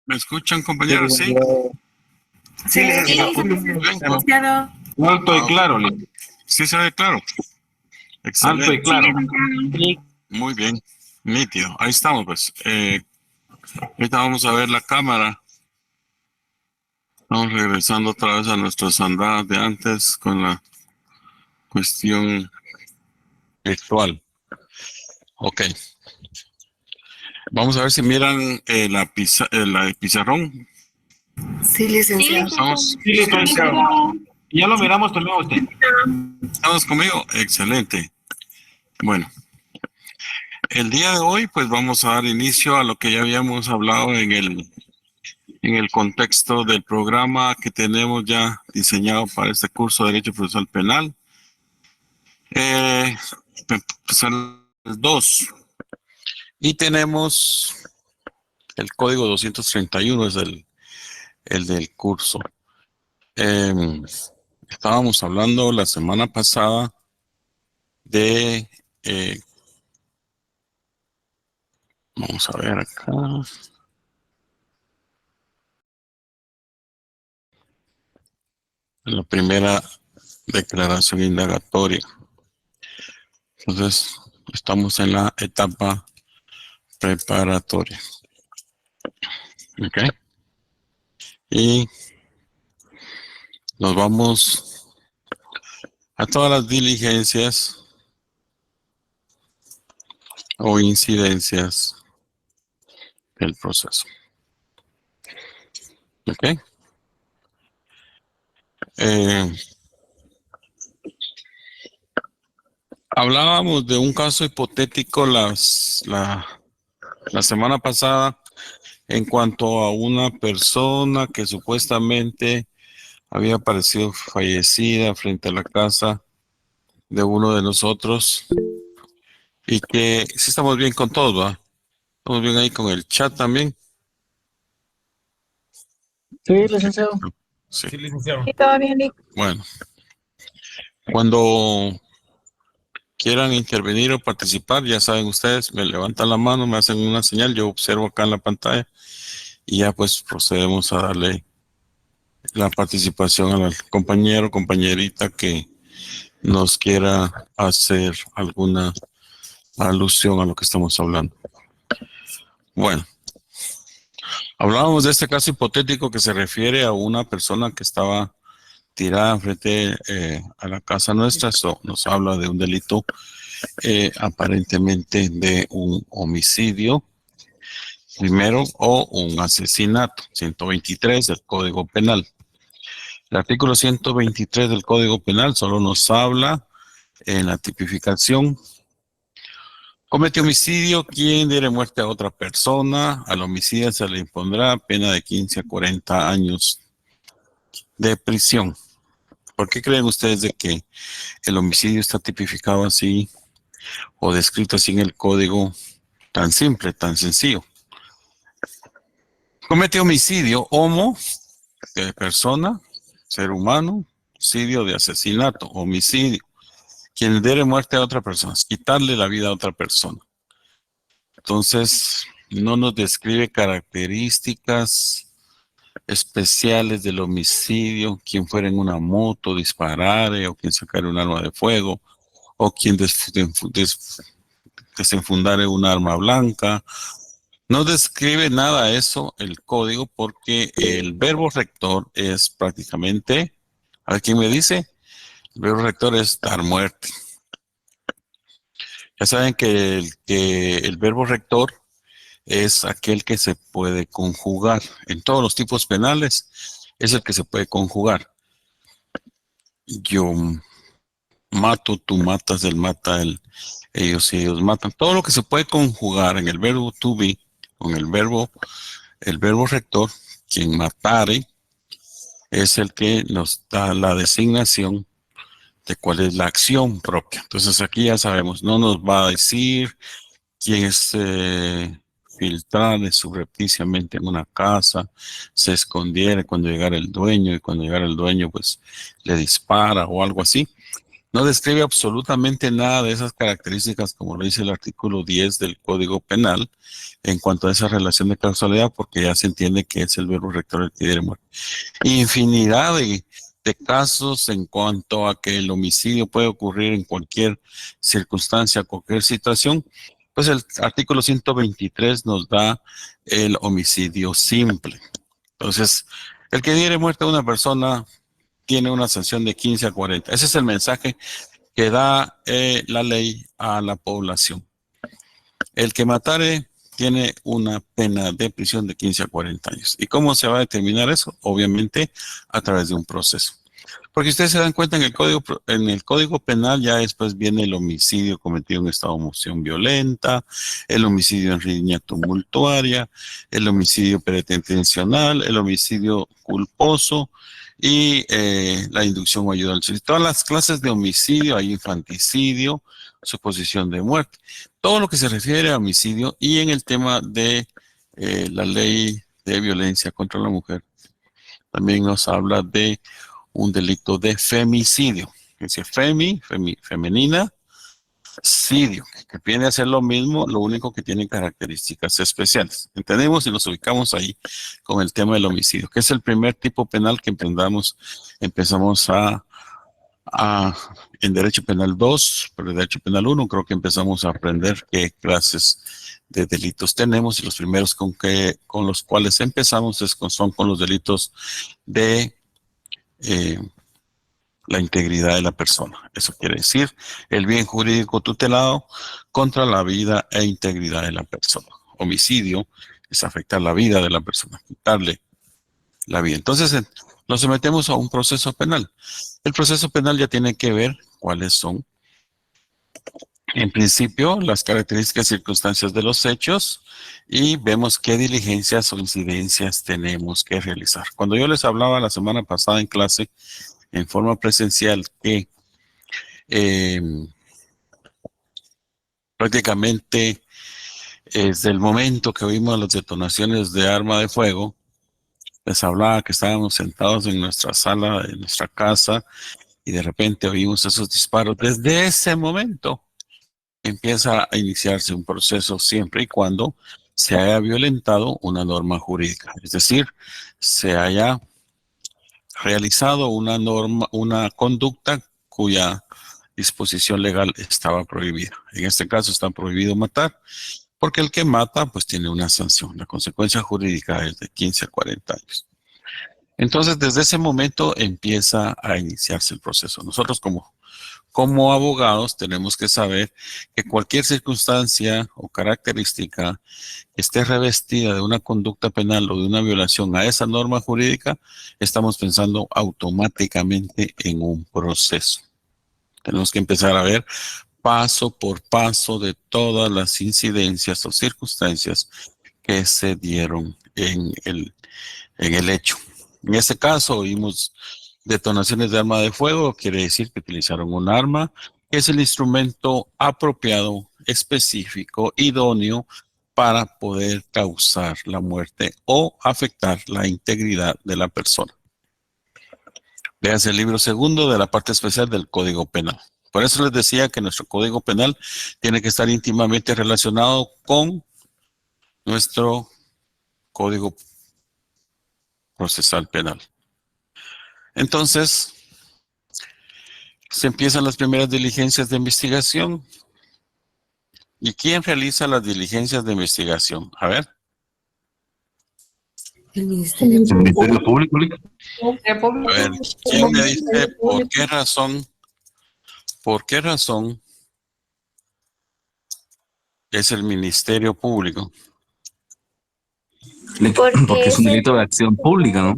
¿Me escuchan, compañeros? Sí. Sí, licenciado. Bien. Alto y claro. Sí se ve claro. Alto y Excelente. claro. Muy bien. Nítido. Ahí estamos, pues. Ahorita vamos a ver la cámara. Vamos regresando otra vez a nuestras andadas de antes con la cuestión virtual. Ok. Vamos a ver si miran la pizarrón. Sí, licenciado. ¿Estamos? Sí, licenciado. Ya lo miramos también a usted. ¿Estamos conmigo? Excelente. Bueno, el día de hoy pues vamos a dar inicio a lo que ya habíamos hablado en el contexto del programa que tenemos ya diseñado para este curso de Derecho Procesal Penal. Son 2. Y tenemos el código 231, es el del curso. Estábamos hablando la semana pasada de... vamos a ver acá. La primera declaración indagatoria. Entonces, estamos en la etapa preparatoria. ¿Ok? Y nos vamos a todas las diligencias o incidencias del proceso. ¿Ok? Hablábamos de un caso hipotético la semana pasada en cuanto a una persona que supuestamente había aparecido fallecida frente a la casa de uno de nosotros y que sí estamos bien con todo, ¿va? Estamos bien ahí con el chat también. Sí, licenciado. Sí. Sí, licenciado. Todo bien, Nick. Bueno, cuando quieran intervenir o participar, ya saben ustedes, me levantan la mano, me hacen una señal, yo observo acá en la pantalla y ya pues procedemos a darle la participación al compañero o compañerita que nos quiera hacer alguna alusión a lo que estamos hablando. Bueno, hablábamos de este caso hipotético que se refiere a una persona que estaba tirada frente a la casa nuestra. Esto nos habla de un delito aparentemente de un homicidio primero o un asesinato, 123 del Código Penal. El artículo 123 del Código Penal solo nos habla en la tipificación. Comete homicidio quien diere muerte a otra persona. Al homicida se le impondrá pena de 15 a 40 años de prisión. ¿Por qué creen ustedes de que el homicidio está tipificado así o descrito así en el código tan simple, tan sencillo? Comete homicidio, homo, de persona, ser humano, homicidio de asesinato, homicidio. Quien diere muerte a otra persona, es quitarle la vida a otra persona. Entonces, no nos describe características especiales del homicidio, quien fuera en una moto, disparare, o quien sacara un arma de fuego, o quien desenfundare un arma blanca. No describe nada eso el código porque el verbo rector es prácticamente, a ver quién me dice, el verbo rector es dar muerte. Ya saben que el verbo rector es aquel que se puede conjugar. En todos los tipos penales es el que se puede conjugar. Yo mato, tú matas, él mata, ellos y ellos matan. Todo lo que se puede conjugar en el verbo to be, con el verbo rector, quien matare, es el que nos da la designación de cuál es la acción propia. Entonces aquí ya sabemos, no nos va a decir quién es filtrar subrepticiamente en una casa, se escondiera cuando llegara el dueño y cuando llegara el dueño pues le dispara o algo así. No describe absolutamente nada de esas características, como lo dice el artículo 10 del Código Penal, en cuanto a esa relación de causalidad, porque ya se entiende que es el verbo rector el que diere muerte. Infinidad de casos en cuanto a que el homicidio puede ocurrir en cualquier circunstancia, cualquier situación. Pues el artículo 123 nos da el homicidio simple. Entonces, el que diere muerte a una persona tiene una sanción de 15 a 40. Ese es el mensaje que da la ley a la población. El que matare tiene una pena de prisión de 15 a 40 años. ¿Y cómo se va a determinar eso? Obviamente a través de un proceso. Porque ustedes se dan cuenta en el código penal ya después viene el homicidio cometido en estado de moción violenta, el homicidio en riña tumultuaria, el homicidio preterintencional, el homicidio culposo y la inducción o ayuda al suicidio. Todas las clases de homicidio, hay infanticidio, suposición de muerte. Todo lo que se refiere a homicidio y en el tema de la ley de violencia contra la mujer, también nos habla de un delito de femicidio. Es decir, femenina, cidio, que viene a ser lo mismo, lo único que tiene características especiales. Entendemos y nos ubicamos ahí con el tema del homicidio, que es el primer tipo penal que empezamos en Derecho Penal 2, pero en Derecho Penal 1 creo que empezamos a aprender qué clases de delitos tenemos, y los primeros con los cuales empezamos son con los delitos de la integridad de la persona. Eso quiere decir el bien jurídico tutelado contra la vida e integridad de la persona. Homicidio es afectar la vida de la persona, quitarle la vida. Entonces nos sometemos a un proceso penal. El proceso penal ya tiene que ver cuáles son, en principio, las características y circunstancias de los hechos, y vemos qué diligencias o incidencias tenemos que realizar. Cuando yo les hablaba la semana pasada en clase, en forma presencial, que prácticamente desde el momento que oímos las detonaciones de arma de fuego, les hablaba que estábamos sentados en nuestra sala, en nuestra casa, y de repente oímos esos disparos. Desde ese momento empieza a iniciarse un proceso siempre y cuando se haya violentado una norma jurídica, es decir, se haya realizado una conducta cuya disposición legal estaba prohibida. En este caso está prohibido matar, porque el que mata pues tiene una sanción. La consecuencia jurídica es de 15 a 40 años. Entonces, desde ese momento empieza a iniciarse el proceso. Nosotros como abogados tenemos que saber que cualquier circunstancia o característica que esté revestida de una conducta penal o de una violación a esa norma jurídica, estamos pensando automáticamente en un proceso. Tenemos que empezar a ver paso por paso de todas las incidencias o circunstancias que se dieron en el hecho. En este caso oímos detonaciones de arma de fuego, quiere decir que utilizaron un arma, que es el instrumento apropiado, específico, idóneo para poder causar la muerte o afectar la integridad de la persona. Véase el libro segundo de la parte especial del Código Penal. Por eso les decía que nuestro Código Penal tiene que estar íntimamente relacionado con nuestro Código Procesal Penal. Entonces, se empiezan las primeras diligencias de investigación. ¿Y quién realiza las diligencias de investigación? A ver. El Ministerio El Ministerio Público. A ver, ¿quién me dice por qué razón es el Ministerio Público? Porque es un delito de acción pública, ¿no?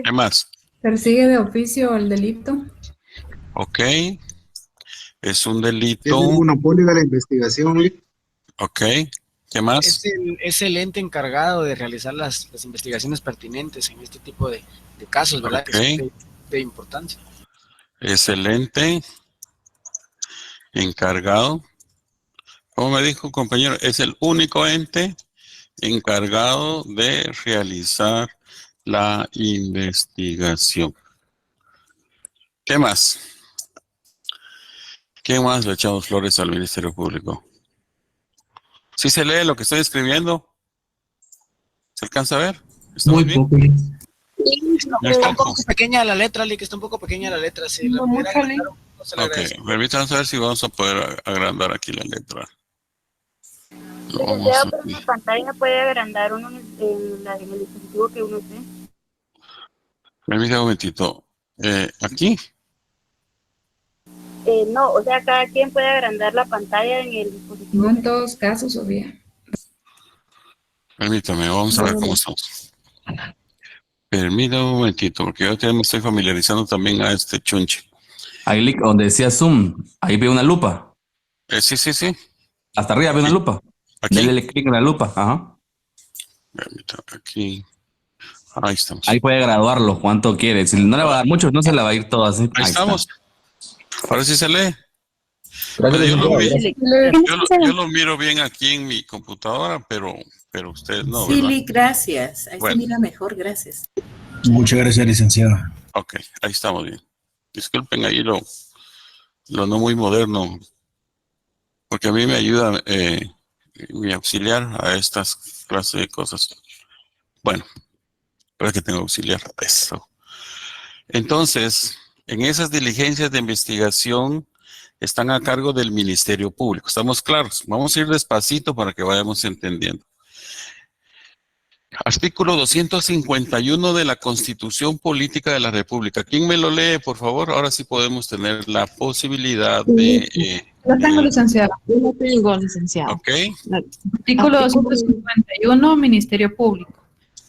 ¿Qué más? Persigue de oficio el delito. Ok. Es un Es delito. el monopolio de la investigación. Ok. ¿Qué más? Es el ente encargado de realizar las investigaciones pertinentes en este tipo de casos, ¿verdad? Ok. Que son de importancia. Es el ente encargado. Como me dijo compañero, es el único ente encargado de realizar la investigación. ¿Qué más? ¿Quién más le echamos flores al Ministerio Público? ¿Sí se lee lo que estoy escribiendo? ¿Se alcanza a ver? ¿Estamos Muy bien? poco. Ya Está un estamos. poco pequeña la letra, Lick, está un poco pequeña la letra. Si la No pudiera mucho, agrandar un poco, se le Ok, agradece. permítanos ver si vamos a poder agrandar aquí la letra. Lo vamos Licenciado, a... pero en la pantalla puede agrandar uno en el dispositivo que uno esté. Permítame un momentito. Aquí. No, o sea, cada quien puede agrandar la pantalla en el dispositivo. No en todos casos, obvio. Permítame, vamos a ver cómo estamos. Permítame un momentito, porque yo ya me estoy familiarizando también a este chunche. Ahí, Lick, donde decía zoom, ahí ve una lupa. Sí, sí, sí. Hasta arriba ve una lupa. Aquí. Dele clic en la lupa. Ajá. Permítame, aquí. Ahí estamos. Ahí puede graduarlo cuánto quiere. Si no le va a dar mucho, no se le va a ir todo así. Ahí estamos. Ahora sí se lee. Gracias, Pero licenciado. yo lo miro bien aquí en mi computadora, pero ustedes no, ¿verdad? Silly, gracias. Ahí Bueno. se mira mejor, gracias. Muchas gracias, licenciado. Ok, ahí estamos bien. Disculpen ahí lo no muy moderno, porque a mí me ayuda mi auxiliar a estas clases de cosas. Bueno, pero es que tengo auxiliar a eso. Entonces, en esas diligencias de investigación están a cargo del Ministerio Público. ¿Estamos claros? Vamos a ir despacito para que vayamos entendiendo. Artículo 251 de la Constitución Política de la República. ¿Quién me lo lee, por favor? Ahora sí podemos tener la posibilidad de... Lo tengo, licenciado. Yo lo tengo, licenciado. ok, Artículo 251, Ministerio Público.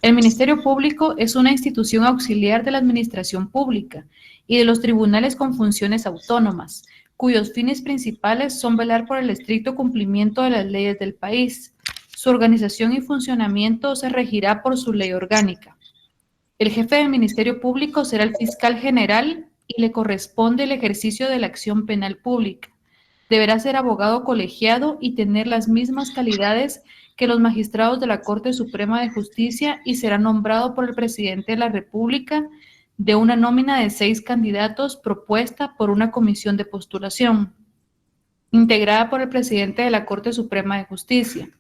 El Ministerio Público es una institución auxiliar de la administración pública y de los tribunales con funciones autónomas, cuyos fines principales son velar por el estricto cumplimiento de las leyes del país. Su organización y funcionamiento se regirá por su ley orgánica. El jefe del Ministerio Público será el fiscal general y le corresponde el ejercicio de la acción penal pública. Deberá ser abogado colegiado y tener las mismas calidades que los magistrados de la Corte Suprema de Justicia y será nombrado por el presidente de la República de una nómina de 6 candidatos propuesta por una comisión de postulación, integrada por el presidente de la Corte Suprema de Justicia,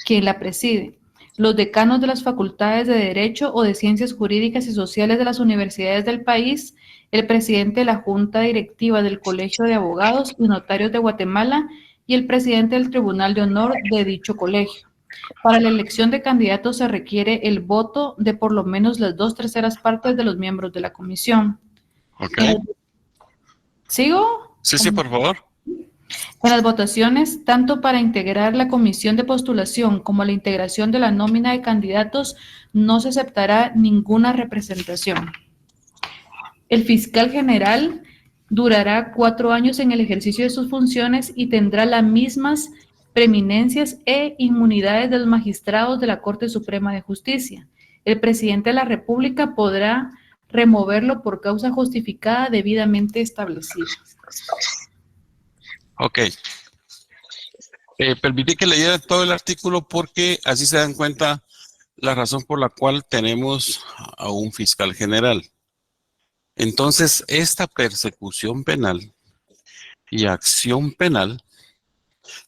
quien la preside, los decanos de las facultades de Derecho o de Ciencias Jurídicas y Sociales de las universidades del país, el presidente de la Junta Directiva del Colegio de Abogados y Notarios de Guatemala y el presidente del Tribunal de Honor de dicho colegio. Para la elección de candidatos se requiere el voto de por lo menos las 2/3 partes de los miembros de la comisión. ok. ¿Sigo? Sí, sí, por favor. En las votaciones, tanto para integrar la comisión de postulación como la integración de la nómina de candidatos, no se aceptará ninguna representación. El fiscal general durará 4 años en el ejercicio de sus funciones y tendrá las mismas preeminencias e inmunidades de los magistrados de la Corte Suprema de Justicia. El presidente de la República podrá removerlo por causa justificada debidamente establecida. Ok. Permití que leyera todo el artículo porque así se dan cuenta la razón por la cual tenemos a un fiscal general. Entonces, esta persecución penal y acción penal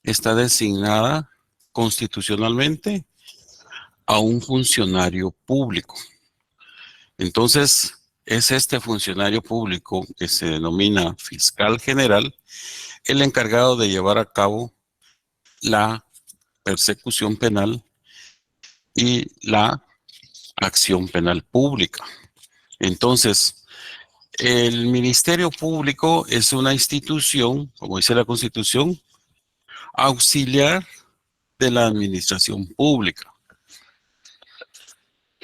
está designada constitucionalmente a un funcionario público. Entonces, es este funcionario público que se denomina fiscal general el encargado de llevar a cabo la persecución penal y la acción penal pública. Entonces, el Ministerio Público es una institución, como dice la Constitución, auxiliar de la administración pública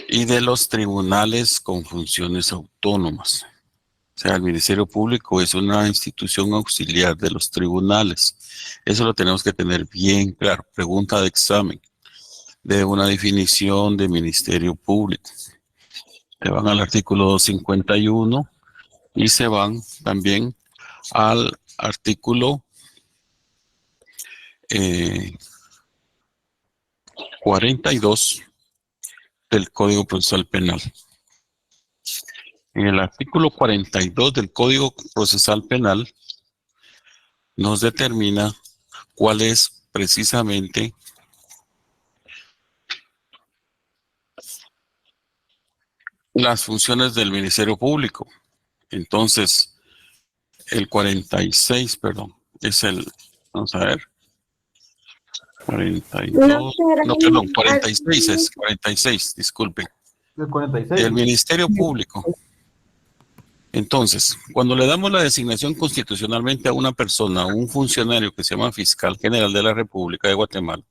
y de los tribunales con funciones autónomas. O sea, el Ministerio Público es una institución auxiliar de los tribunales. Eso lo tenemos que tener bien claro. Pregunta de examen de una definición de Ministerio Público. Se van al artículo 251 y se van también al artículo 42 del Código Procesal Penal. En el artículo 42 del Código Procesal Penal nos determina cuál es precisamente las funciones del Ministerio Público. Entonces, el 46, perdón, es el, vamos a ver, 42, no, perdón, 46 es, 46, disculpe. El 46. El Ministerio Público. Entonces, cuando le damos la designación constitucionalmente a una persona, a un funcionario que se llama Fiscal General de la República de Guatemala,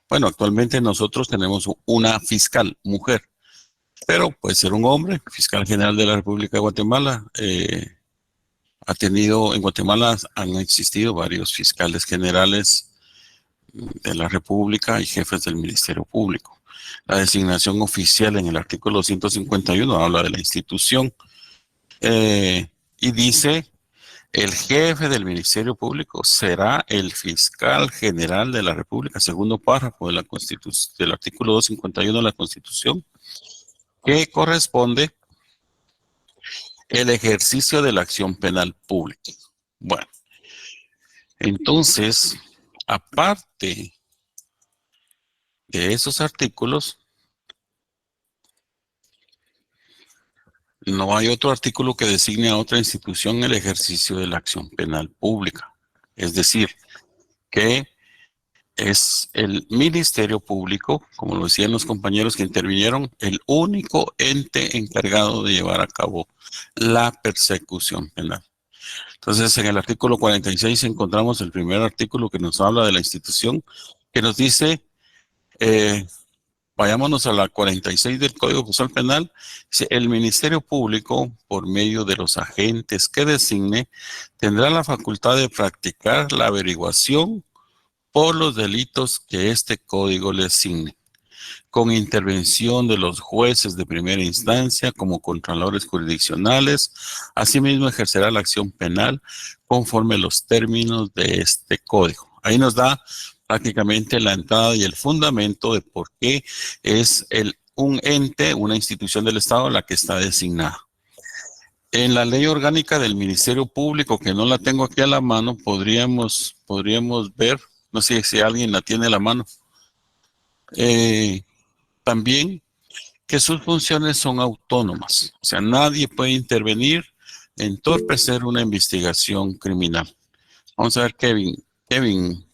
bueno, actualmente nosotros tenemos una fiscal, mujer, pero puede ser un hombre. Fiscal General de la República de Guatemala ha tenido, en Guatemala han existido varios fiscales generales de la República y jefes del Ministerio Público. La designación oficial en el artículo 151 habla de la institución y dice: el jefe del Ministerio Público será el fiscal general de la República, segundo párrafo de la del artículo 251 de la Constitución, que corresponde el ejercicio de la acción penal pública. Bueno, entonces, aparte de esos artículos, no hay otro artículo que designe a otra institución el ejercicio de la acción penal pública. Es decir, que es el Ministerio Público, como lo decían los compañeros que intervinieron, el único ente encargado de llevar a cabo la persecución penal. Entonces, en el artículo 46 encontramos el primer artículo que nos habla de la institución, que nos dice, vayámonos a la 46 del Código Procesal Penal, dice: el Ministerio Público, por medio de los agentes que designe, tendrá la facultad de practicar la averiguación por los delitos que este código le asigne, con intervención de los jueces de primera instancia como contralores jurisdiccionales. Asimismo, ejercerá la acción penal conforme a los términos de este código. Ahí nos da prácticamente la entrada y el fundamento de por qué es un ente, una institución del Estado la que está designada. En la ley orgánica del Ministerio Público, que no la tengo aquí a la mano, podríamos ver, no sé si alguien la tiene a la mano, también que sus funciones son autónomas. O sea, nadie puede intervenir, entorpecer una investigación criminal. Vamos a ver, Kevin,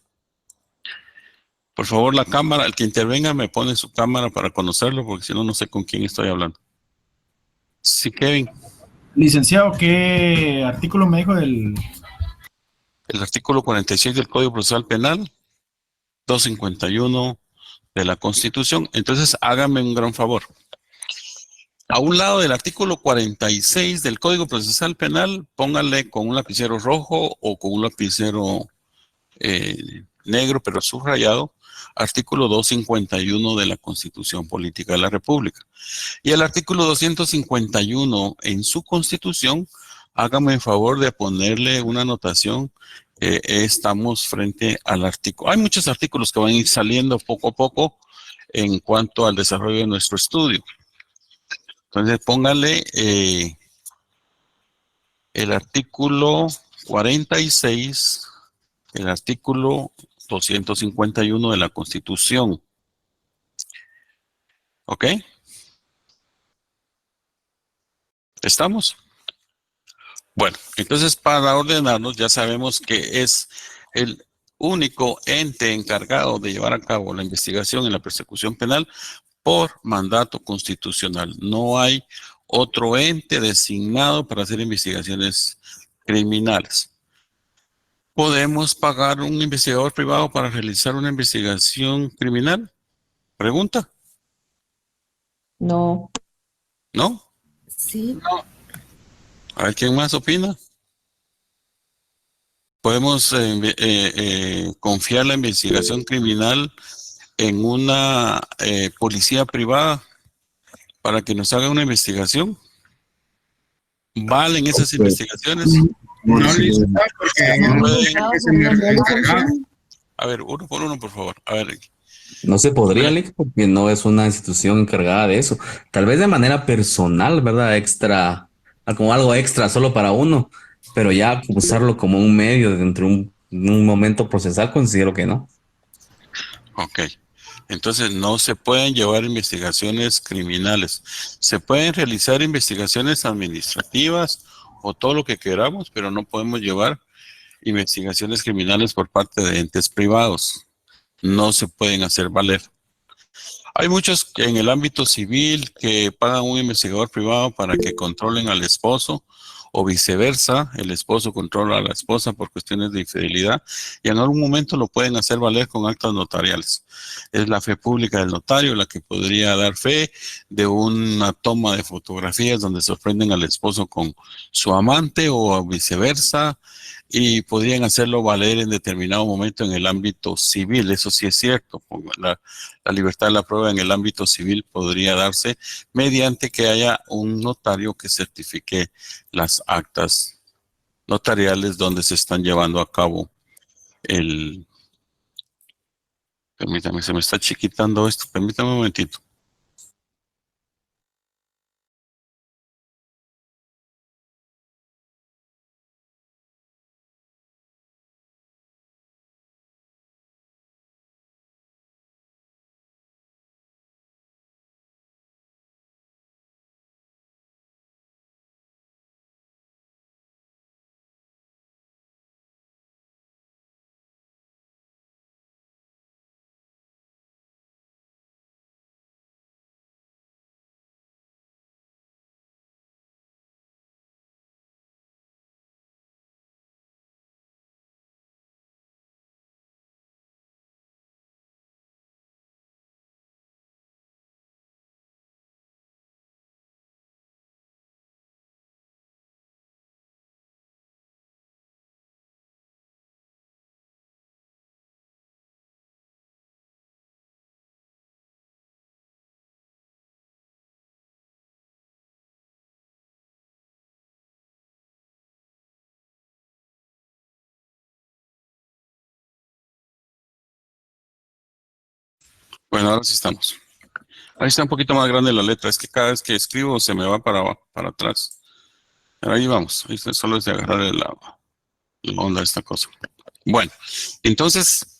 por favor, la cámara, el que intervenga me pone su cámara para conocerlo, porque si no, no sé con quién estoy hablando. Sí, Kevin. Licenciado, ¿qué artículo me dijo del...? El artículo 46 del Código Procesal Penal, 251 de la Constitución. Entonces, hágame un gran favor. A un lado del artículo 46 del Código Procesal Penal, póngale con un lapicero rojo o con un lapicero negro, pero subrayado, artículo 251 de la Constitución Política de la República. Y el artículo 251 en su Constitución, hágame el favor de ponerle una anotación. Estamos frente al artículo. Hay muchos artículos que van a ir saliendo poco a poco en cuanto al desarrollo de nuestro estudio. Entonces, póngale el artículo 46, el artículo 251 de la Constitución. ¿Ok? ¿Estamos? Bueno, entonces para ordenarnos ya sabemos que es el único ente encargado de llevar a cabo la investigación y la persecución penal por mandato constitucional. No hay otro ente designado para hacer investigaciones criminales. ¿Podemos pagar un investigador privado para realizar una investigación criminal? ¿Pregunta? No. ¿No? Sí. A ver, ¿quién más opina? ¿Podemos confiar la investigación criminal en una policía privada para que nos haga una investigación? ¿Valen esas investigaciones? No, licenciado, A ver, uno por uno, por favor. A ver. No se podría, Alex, porque no es una institución encargada de eso. Tal vez de manera personal, ¿verdad? Extra, como algo extra solo para uno. pero ya usarlo como un medio dentro de un momento procesal, considero que no. Ok. Entonces no se pueden llevar investigaciones criminales. Se pueden realizar investigaciones administrativas o todo lo que queramos, pero no podemos llevar investigaciones criminales por parte de entes privados. No se pueden hacer valer. Hay muchos en el ámbito civil que pagan un investigador privado para que controlen al esposo o viceversa, el esposo controla a la esposa por cuestiones de infidelidad y en algún momento lo pueden hacer valer con actas notariales. Es la fe pública del notario la que podría dar fe de una toma de fotografías donde sorprenden al esposo con su amante o viceversa, y podrían hacerlo valer en determinado momento en el ámbito civil. Eso sí es cierto. La libertad de la prueba en el ámbito civil podría darse mediante que haya un notario que certifique las actas notariales donde se están llevando a cabo el... Permítame, se me está chiquitando esto. Permítame un momentito. Bueno, ahora sí estamos. Ahí está un poquito más grande la letra. Es que cada vez que escribo se me va para atrás. Pero ahí vamos. Ahí está, solo es de agarrar la onda de esta cosa. Bueno, entonces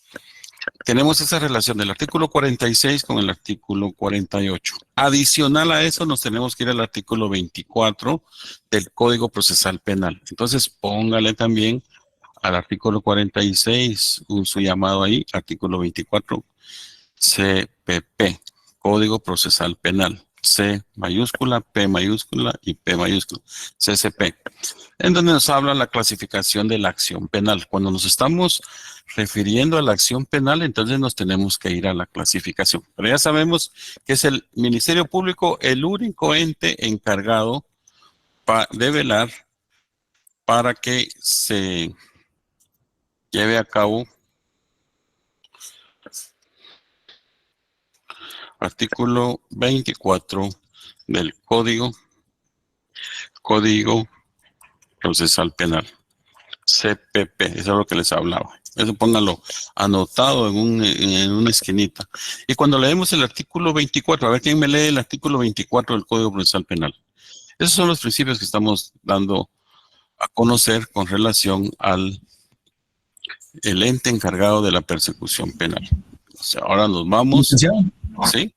tenemos esa relación del artículo 46 con el artículo 48. Adicional a eso nos tenemos que ir al artículo 24 del Código Procesal Penal. Entonces póngale también al artículo 46 su llamado ahí, artículo 24 CPP, Código Procesal Penal. C mayúscula, P mayúscula y P mayúscula, CCP, en donde nos habla la clasificación de la acción penal. Cuando nos estamos refiriendo a la acción penal, entonces nos tenemos que ir a la clasificación. Pero ya sabemos que es el Ministerio Público el único ente encargado de velar para que se lleve a cabo artículo 24 del Código Procesal Penal, CPP, eso es lo que les hablaba. Eso pónganlo anotado en una esquinita. Y cuando leemos el artículo 24, a ver quién me lee el artículo 24 del Código Procesal Penal. Esos son los principios que estamos dando a conocer con relación al el ente encargado de la persecución penal. O sea, ahora nos vamos. Licenciado, ¿Sí?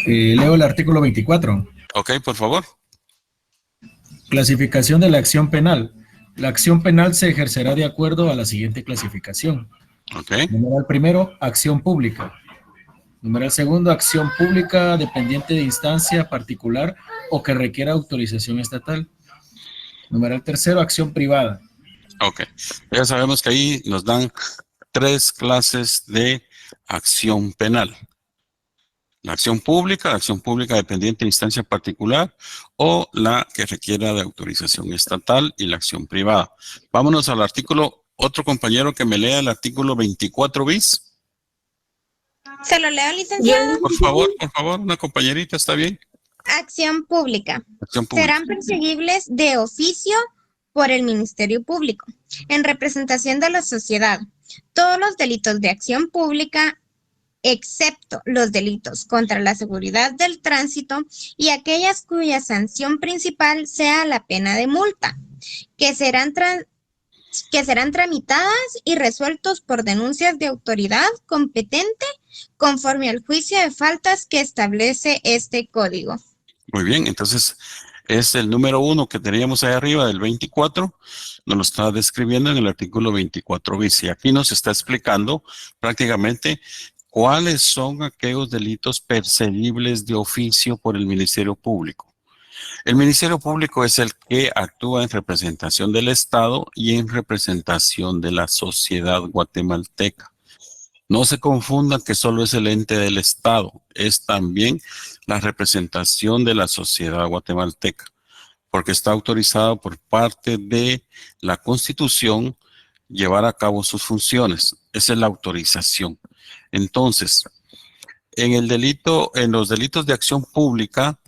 leo el artículo 24. Ok, por favor. Clasificación de la acción penal. La acción penal se ejercerá de acuerdo a la siguiente clasificación. Ok. Numeral primero, acción pública. Numeral segundo, acción pública dependiente de instancia particular o que requiera autorización estatal. Numeral tercero, acción privada. Ok. Ya sabemos que ahí nos dan 3 clases de acción penal. La acción pública dependiente de instancia particular o la que requiera de autorización estatal y la acción privada. Vámonos al artículo, otro compañero que me lea el artículo 24 bis. Se lo leo, licenciado. Por favor, una compañerita, ¿está bien? Acción pública. Acción pública. Serán perseguibles de oficio por el Ministerio Público, en representación de la sociedad. Todos los delitos de acción pública, excepto los delitos contra la seguridad del tránsito y aquellas cuya sanción principal sea la pena de multa. que serán tramitadas y resueltos por denuncias de autoridad competente conforme al juicio de faltas que establece este código. Muy bien, entonces es el número 1 que teníamos ahí arriba del 24, nos lo está describiendo en el artículo 24 bis, y aquí nos está explicando prácticamente cuáles son aquellos delitos perseguibles de oficio por el Ministerio Público. El Ministerio Público es el que actúa en representación del Estado y en representación de la sociedad guatemalteca. No se confundan que solo es el ente del Estado, es también la representación de la sociedad guatemalteca, porque está autorizado por parte de la Constitución llevar a cabo sus funciones. Esa es la autorización. Entonces, en los delitos de acción pública,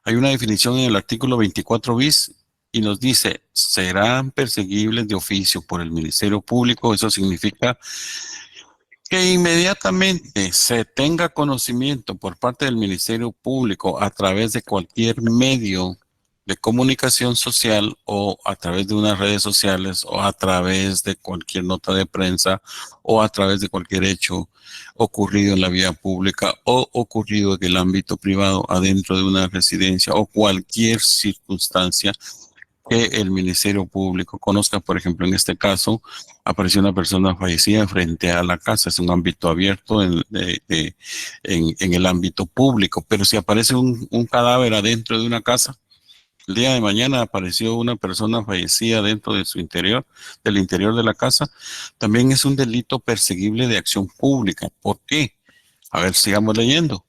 hay una definición en el artículo 24 bis y nos dice, serán perseguibles de oficio por el Ministerio Público. Eso significa que inmediatamente se tenga conocimiento por parte del Ministerio Público a través de cualquier medio de comunicación social o a través de unas redes sociales o a través de cualquier nota de prensa o a través de cualquier hecho ocurrido en la vía pública o ocurrido en el ámbito privado adentro de una residencia o cualquier circunstancia que el Ministerio Público conozca. Por ejemplo, en este caso, apareció una persona fallecida frente a la casa. Es un ámbito abierto en el ámbito público. Pero si aparece un cadáver adentro de una casa, el día de mañana apareció una persona fallecida dentro de su interior, del interior de la casa, también es un delito perseguible de acción pública. ¿Por qué? A ver, sigamos leyendo.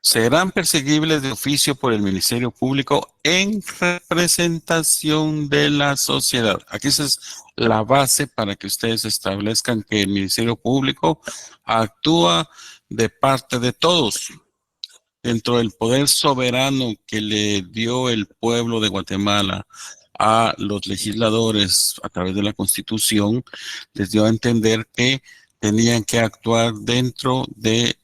Serán perseguibles de oficio por el Ministerio Público en representación de la sociedad. Aquí esa es la base para que ustedes establezcan que el Ministerio Público actúa de parte de todos. Dentro del poder soberano que le dio el pueblo de Guatemala a los legisladores a través de la Constitución, les dio a entender que tenían que actuar dentro de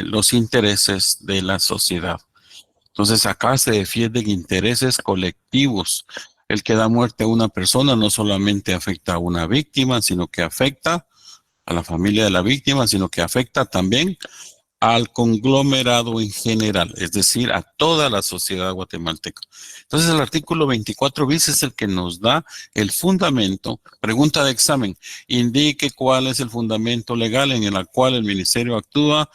los intereses de la sociedad. Entonces acá se defienden intereses colectivos. El que da muerte a una persona no solamente afecta a una víctima, sino que afecta a la familia de la víctima, sino que afecta también al conglomerado en general, es decir, a toda la sociedad guatemalteca. Entonces el artículo 24 bis es el que nos da el fundamento. Pregunta de examen, indique cuál es el fundamento legal en el cual el ministerio actúa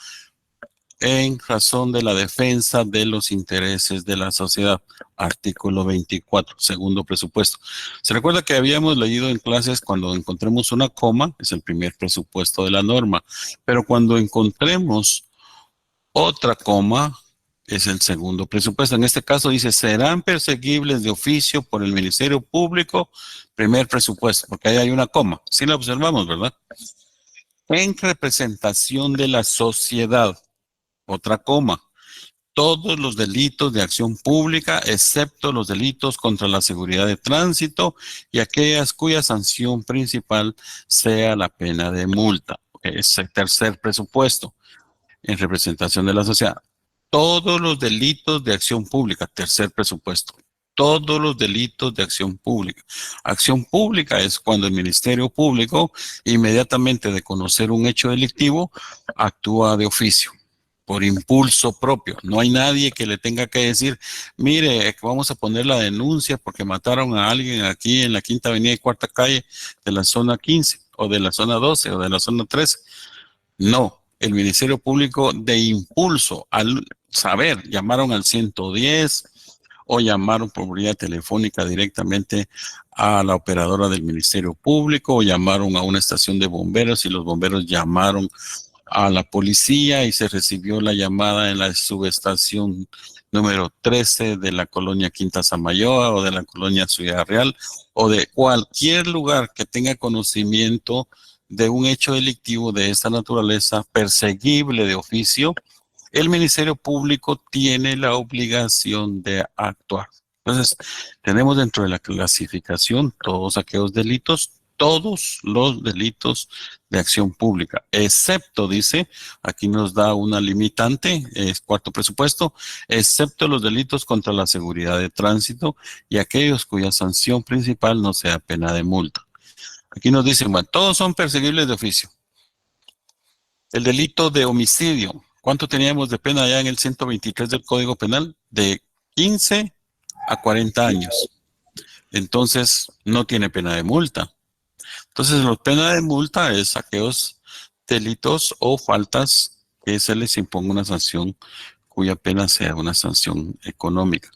en razón de la defensa de los intereses de la sociedad. Artículo 24, segundo presupuesto. Se recuerda que habíamos leído en clases cuando encontremos una coma, es el primer presupuesto de la norma, pero cuando encontremos otra coma, es el segundo presupuesto. En este caso dice, serán perseguibles de oficio por el Ministerio Público, primer presupuesto, porque ahí hay una coma. Sí la observamos, ¿verdad? En representación de la sociedad. Otra coma, todos los delitos de acción pública, excepto los delitos contra la seguridad de tránsito y aquellas cuya sanción principal sea la pena de multa. Es el tercer presupuesto, en representación de la sociedad. Todos los delitos de acción pública, tercer presupuesto. Todos los delitos de acción pública. Acción pública es cuando el Ministerio Público, inmediatamente de conocer un hecho delictivo, actúa de oficio. Por impulso propio. No hay nadie que le tenga que decir, mire, vamos a poner la denuncia porque mataron a alguien aquí en la Quinta Avenida y Cuarta Calle de la zona 15 o de la zona 12 o de la zona 13. No, el Ministerio Público de impulso, al saber, llamaron al 110 o llamaron por vía telefónica directamente a la operadora del Ministerio Público o llamaron a una estación de bomberos y los bomberos llamaron a la policía y se recibió la llamada en la subestación número 13 de la colonia Quinta Samayoa o de la colonia Ciudad Real o de cualquier lugar que tenga conocimiento de un hecho delictivo de esta naturaleza perseguible de oficio. El Ministerio Público tiene la obligación de actuar. Entonces, tenemos dentro de la clasificación todos aquellos delitos, todos los delitos de acción pública, excepto, dice, aquí nos da una limitante, es cuarto presupuesto, excepto los delitos contra la seguridad de tránsito y aquellos cuya sanción principal no sea pena de multa. Aquí nos dicen, bueno, todos son perseguibles de oficio. El delito de homicidio, ¿cuánto teníamos de pena ya en el 123 del Código Penal? De 15 a 40 años. Entonces, no tiene pena de multa. Entonces, la pena de multa es aquellos delitos o faltas que se les imponga una sanción cuya pena sea una sanción económica.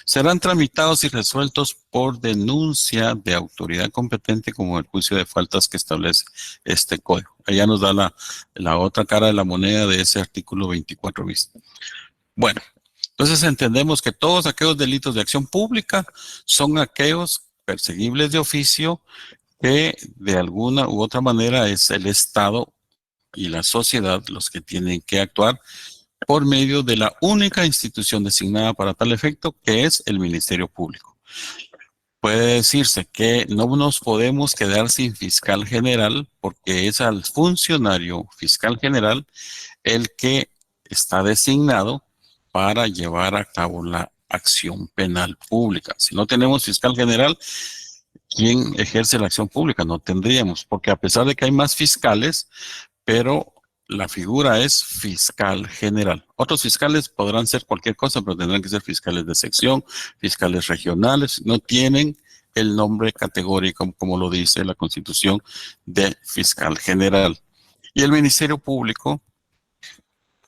Serán tramitados y resueltos por denuncia de autoridad competente como el juicio de faltas que establece este código. Allá nos da la otra cara de la moneda de ese artículo 24 bis. Bueno, entonces entendemos que todos aquellos delitos de acción pública son aquellos perseguibles de oficio que de alguna u otra manera es el Estado y la sociedad los que tienen que actuar por medio de la única institución designada para tal efecto, que es el Ministerio Público. Puede decirse que no nos podemos quedar sin fiscal general porque es al funcionario fiscal general el que está designado para llevar a cabo la acción penal pública. Si no tenemos fiscal general, ¿quién ejerce la acción pública? No tendríamos, porque a pesar de que hay más fiscales, pero la figura es fiscal general. Otros fiscales podrán ser cualquier cosa, pero tendrán que ser fiscales de sección, fiscales regionales, no tienen el nombre categórico, como lo dice la Constitución, de fiscal general. Y el Ministerio Público,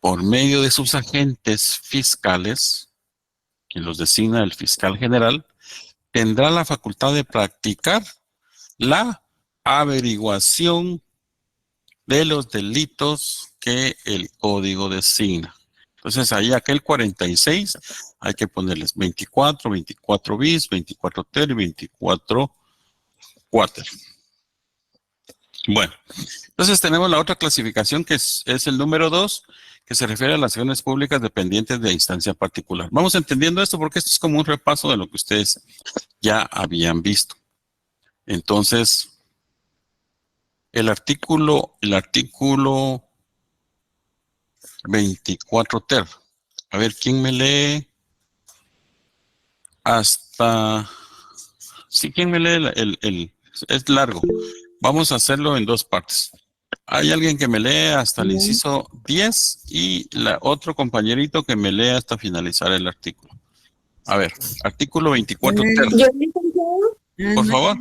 por medio de sus agentes fiscales, que los designa el fiscal general, tendrá la facultad de practicar la averiguación de los delitos que el código designa. Entonces, ahí aquel 46, hay que ponerles 24, 24 bis, 24 ter y 24 cuater. Bueno, entonces tenemos la otra clasificación que es el número 2, que se refiere a las acciones públicas dependientes de instancia particular. Vamos entendiendo esto porque esto es como un repaso de lo que ustedes ya habían visto. Entonces, el artículo 24 ter. A ver, ¿quién me lee hasta... Sí, ¿quién me lee es largo. Vamos a hacerlo en dos partes. Hay alguien que me lee hasta el inciso 10 y otro compañerito que me lee hasta finalizar el artículo. A ver, artículo 24 ter. Yo, licenciado. Por favor.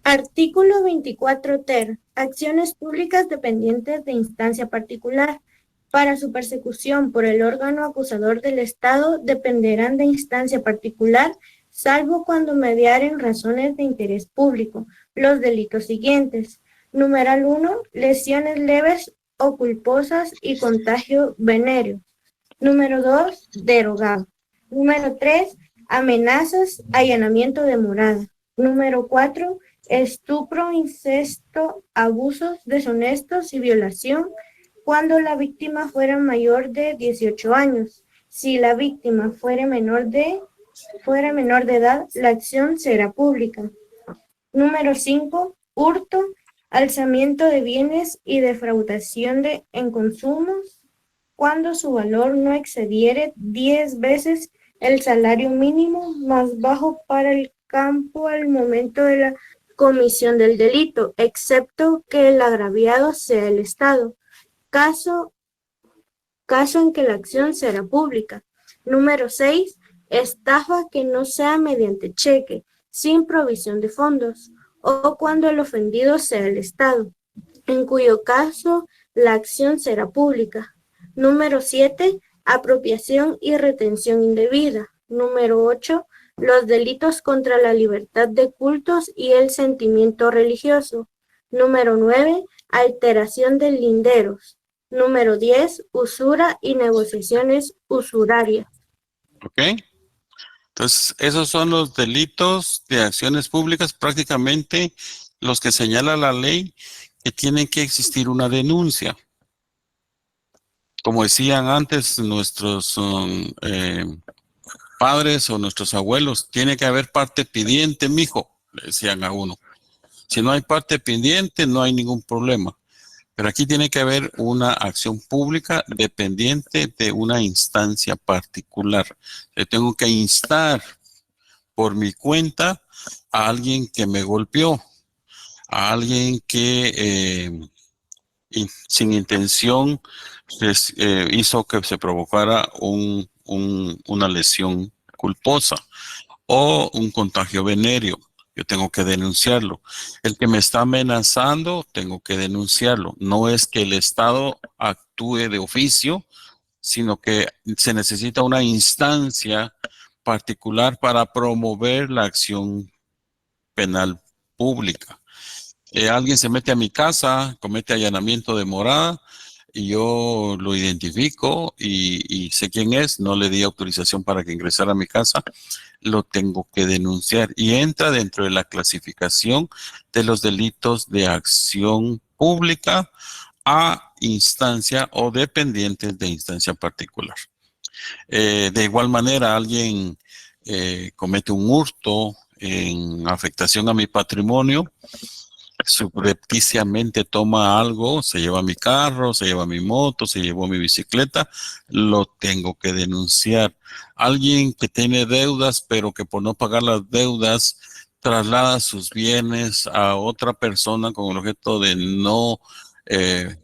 Artículo 24 ter. Acciones públicas dependientes de instancia particular. Para su persecución por el órgano acusador del Estado dependerán de instancia particular, salvo cuando mediaren razones de interés público, los delitos siguientes. Numeral 1, lesiones leves o culposas y contagio venéreo. Número 2, derogado. Número 3, amenazas, allanamiento de morada. Número 4, estupro, incesto, abusos deshonestos y violación cuando la víctima fuera mayor de 18 años. Si la víctima fuera menor de edad, la acción será pública. Número 5, hurto, alzamiento de bienes y defraudación en consumos cuando su valor no excediere 10 veces el salario mínimo más bajo para el campo al momento de la comisión del delito, excepto que el agraviado sea el Estado, caso en que la acción será pública. Número 6, estafa que no sea mediante cheque, sin provisión de fondos, o cuando el ofendido sea el Estado, en cuyo caso la acción será pública. Número 7, apropiación y retención indebida. Número 8, los delitos contra la libertad de cultos y el sentimiento religioso. Número 9, alteración de linderos. Número 10, usura y negociaciones usurarias. Ok. Entonces, esos son los delitos de acciones públicas, prácticamente los que señala la ley que tienen que existir una denuncia. Como decían antes nuestros padres o nuestros abuelos, tiene que haber parte pidiente, mijo, le decían a uno. Si no hay parte pendiente, no hay ningún problema. Pero aquí tiene que haber una acción pública dependiente de una instancia particular. Yo tengo que instar por mi cuenta a alguien que me golpeó, a alguien que sin intención hizo que se provocara una lesión culposa o un contagio venéreo. Yo tengo que denunciarlo. El que me está amenazando, tengo que denunciarlo. No es que el Estado actúe de oficio, sino que se necesita una instancia particular para promover la acción penal pública. Alguien se mete a mi casa, comete allanamiento de morada, y yo lo identifico y sé quién es, no le di autorización para que ingresara a mi casa, lo tengo que denunciar y entra dentro de la clasificación de los delitos de acción pública a instancia o dependientes de instancia particular. De igual manera, alguien comete un hurto en afectación a mi patrimonio, subrepticiamente toma algo, se lleva mi carro, se lleva mi moto, se llevó mi bicicleta, lo tengo que denunciar. Alguien que tiene deudas, pero que por no pagar las deudas traslada sus bienes a otra persona con el objeto de no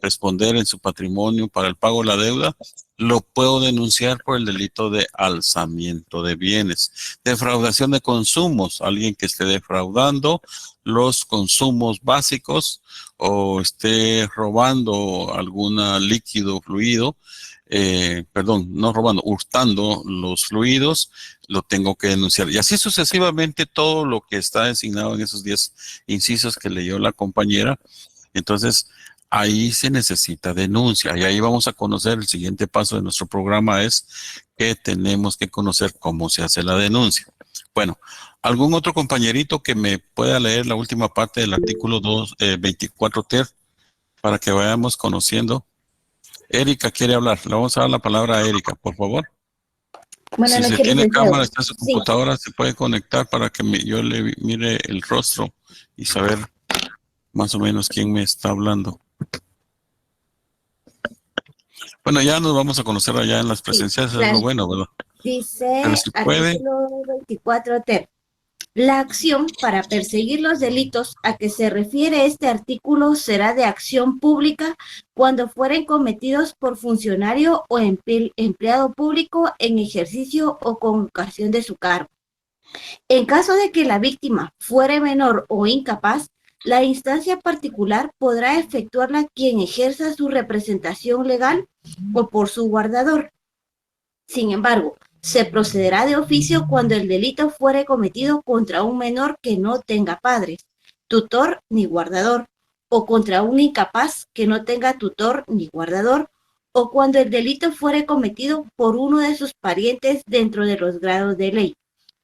responder en su patrimonio para el pago de la deuda, lo puedo denunciar por el delito de alzamiento de bienes. Defraudación de consumos, alguien que esté defraudando los consumos básicos o esté robando algún líquido fluido, no robando, hurtando los fluidos, lo tengo que denunciar. Y así sucesivamente todo lo que está designado en esos 10 incisos que leyó la compañera. Entonces, ahí se necesita denuncia y ahí vamos a conocer el siguiente paso de nuestro programa es que tenemos que conocer cómo se hace la denuncia. Bueno, ¿algún otro compañerito que me pueda leer la última parte del artículo 24 ter para que vayamos conociendo? Erika quiere hablar. Le vamos a dar la palabra a Erika, por favor. Buenas Si noches, se tiene licenciado. cámara, está en su Sí. computadora, se puede conectar para que yo le mire el rostro y saber más o menos quién me está hablando. Bueno, ya nos vamos a conocer allá en las presencias, eso es lo bueno, ¿verdad? Dice Pero si puede. artículo 24 ter. La acción para perseguir los delitos a que se refiere este artículo será de acción pública cuando fueren cometidos por funcionario o empleado público en ejercicio o con ocasión de su cargo. En caso de que la víctima fuere menor o incapaz, la instancia particular podrá efectuarla quien ejerza su representación legal o por su guardador. Sin embargo, se procederá de oficio cuando el delito fuere cometido contra un menor que no tenga padres, tutor ni guardador, o contra un incapaz que no tenga tutor ni guardador, o cuando el delito fuere cometido por uno de sus parientes dentro de los grados de ley,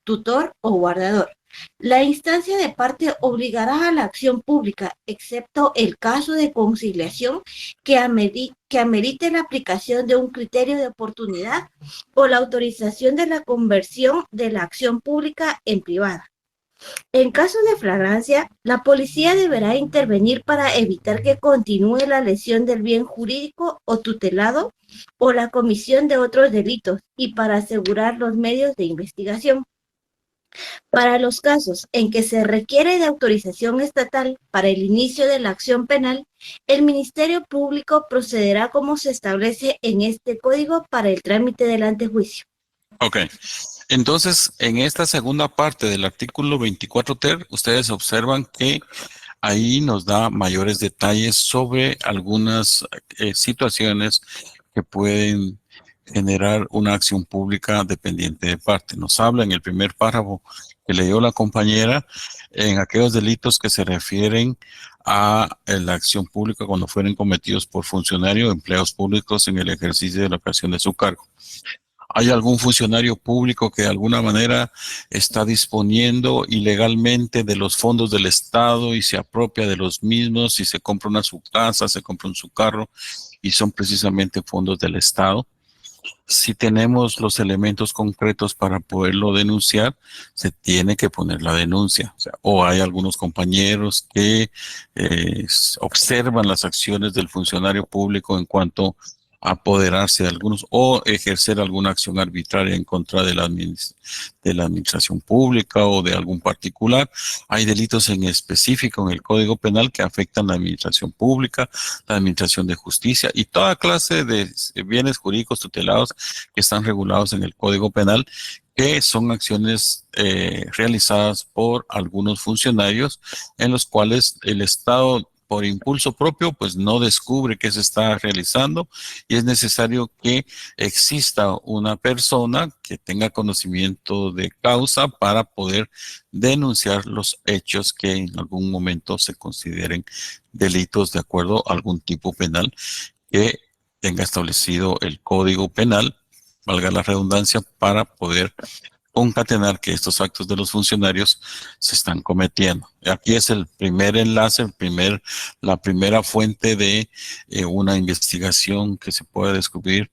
tutor o guardador. La instancia de parte obligará a la acción pública, excepto el caso de conciliación que amerite la aplicación de un criterio de oportunidad o la autorización de la conversión de la acción pública en privada. En caso de flagrancia, la policía deberá intervenir para evitar que continúe la lesión del bien jurídico o tutelado o la comisión de otros delitos y para asegurar los medios de investigación. Para los casos en que se requiere de autorización estatal para el inicio de la acción penal, el Ministerio Público procederá como se establece en este código para el trámite del antejuicio. Ok. Entonces, en esta segunda parte del artículo 24 ter, ustedes observan que ahí nos da mayores detalles sobre algunas situaciones que pueden generar una acción pública dependiente de parte. Nos habla en el primer párrafo que leyó la compañera en aquellos delitos que se refieren a la acción pública cuando fueren cometidos por funcionarios o empleados públicos en el ejercicio de la ocasión de su cargo. ¿Hay algún funcionario público que de alguna manera está disponiendo ilegalmente de los fondos del Estado y se apropia de los mismos y se compra una su casa, se compra un su carro y son precisamente fondos del Estado? si tenemos los elementos concretos para poderlo denunciar, se tiene que poner la denuncia. O hay algunos compañeros que observan las acciones del funcionario público en cuanto a apoderarse de algunos o ejercer alguna acción arbitraria en contra de la administración pública o de algún particular. Hay delitos en específico en el Código Penal que afectan la administración pública, la administración de justicia y toda clase de bienes jurídicos tutelados que están regulados en el Código Penal, que son acciones realizadas por algunos funcionarios en los cuales el Estado, por impulso propio, pues no descubre qué se está realizando y es necesario que exista una persona que tenga conocimiento de causa para poder denunciar los hechos que en algún momento se consideren delitos de acuerdo a algún tipo penal que tenga establecido el Código Penal, valga la redundancia, para poder concatenar que estos actos de los funcionarios se están cometiendo. Aquí es el primer enlace, la primera fuente de una investigación que se puede descubrir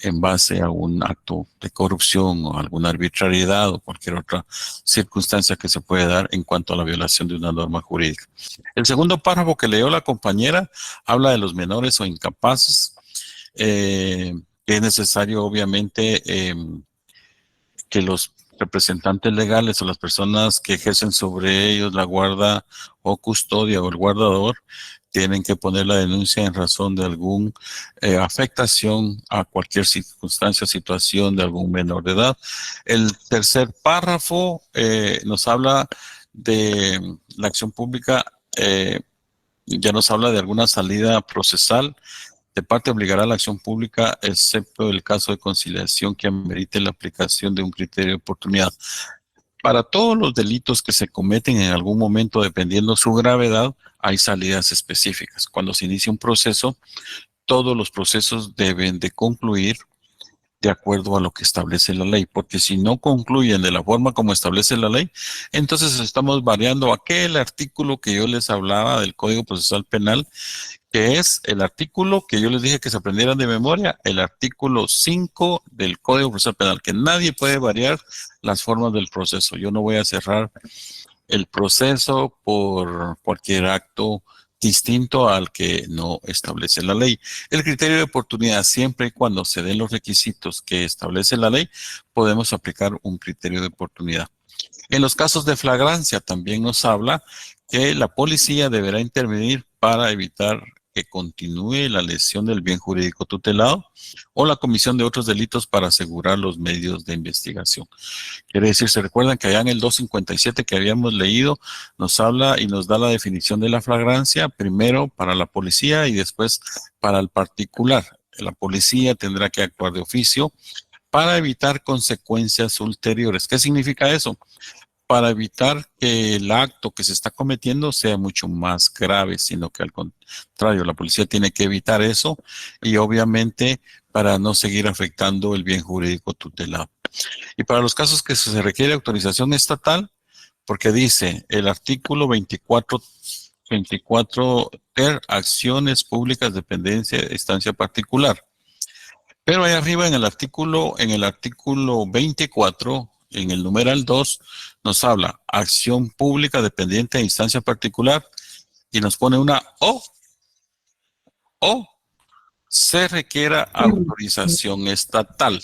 en base a un acto de corrupción o alguna arbitrariedad o cualquier otra circunstancia que se puede dar en cuanto a la violación de una norma jurídica. El segundo párrafo que leyó la compañera habla de los menores o incapaces. Es necesario, obviamente, que los representantes legales o las personas que ejercen sobre ellos la guarda o custodia o el guardador tienen que poner la denuncia en razón de alguna afectación a cualquier circunstancia o situación de algún menor de edad. El tercer párrafo nos habla de la acción pública, ya nos habla de alguna salida procesal. De parte obligará a la acción pública, excepto el caso de conciliación que amerite la aplicación de un criterio de oportunidad. Para todos los delitos que se cometen en algún momento, dependiendo su gravedad, hay salidas específicas. Cuando se inicia un proceso, todos los procesos deben de concluir de acuerdo a lo que establece la ley, porque si no concluyen de la forma como establece la ley, entonces estamos variando aquel artículo que yo les hablaba del Código Procesal Penal, que es el artículo que yo les dije que se aprendieran de memoria, el artículo 5 del Código Procesal Penal, que nadie puede variar las formas del proceso. Yo no voy a cerrar el proceso por cualquier acto distinto al que no establece la ley. El criterio de oportunidad, siempre y cuando se den los requisitos que establece la ley, podemos aplicar un criterio de oportunidad. En los casos de flagrancia también nos habla que la policía deberá intervenir para evitar que continúe la lesión del bien jurídico tutelado o la comisión de otros delitos para asegurar los medios de investigación. Quiere decir, se recuerdan que allá en el 257 que habíamos leído, nos habla y nos da la definición de la flagrancia, primero para la policía y después para el particular. La policía tendrá que actuar de oficio para evitar consecuencias ulteriores. ¿Qué significa eso? Para evitar que el acto que se está cometiendo sea mucho más grave, sino que al contrario, la policía tiene que evitar eso y obviamente para no seguir afectando el bien jurídico tutelado. Y para los casos que se requiere autorización estatal, porque dice el artículo 24 ter, acciones públicas, dependencia, instancia particular. Pero ahí arriba en el artículo 24, en el numeral 2, nos habla acción pública dependiente de instancia particular y nos pone una o se requiera autorización estatal.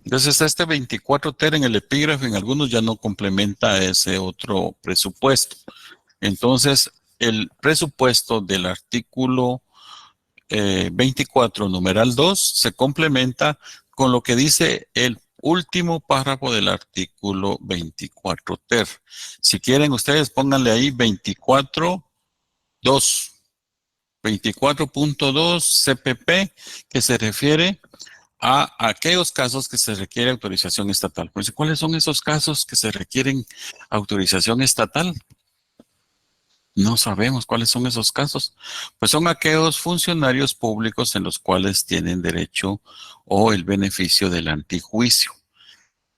Entonces este 24 ter en el epígrafe en algunos ya no complementa ese otro presupuesto. Entonces el presupuesto del artículo 24 numeral 2 se complementa con lo que dice el último párrafo del artículo 24 ter. Si quieren ustedes pónganle ahí 24.2 CPP, que se refiere a aquellos casos que se requiere autorización estatal. Pues, ¿cuáles son esos casos que se requieren autorización estatal? No sabemos cuáles son esos casos. Pues son aquellos funcionarios públicos en los cuales tienen derecho o el beneficio del antijuicio,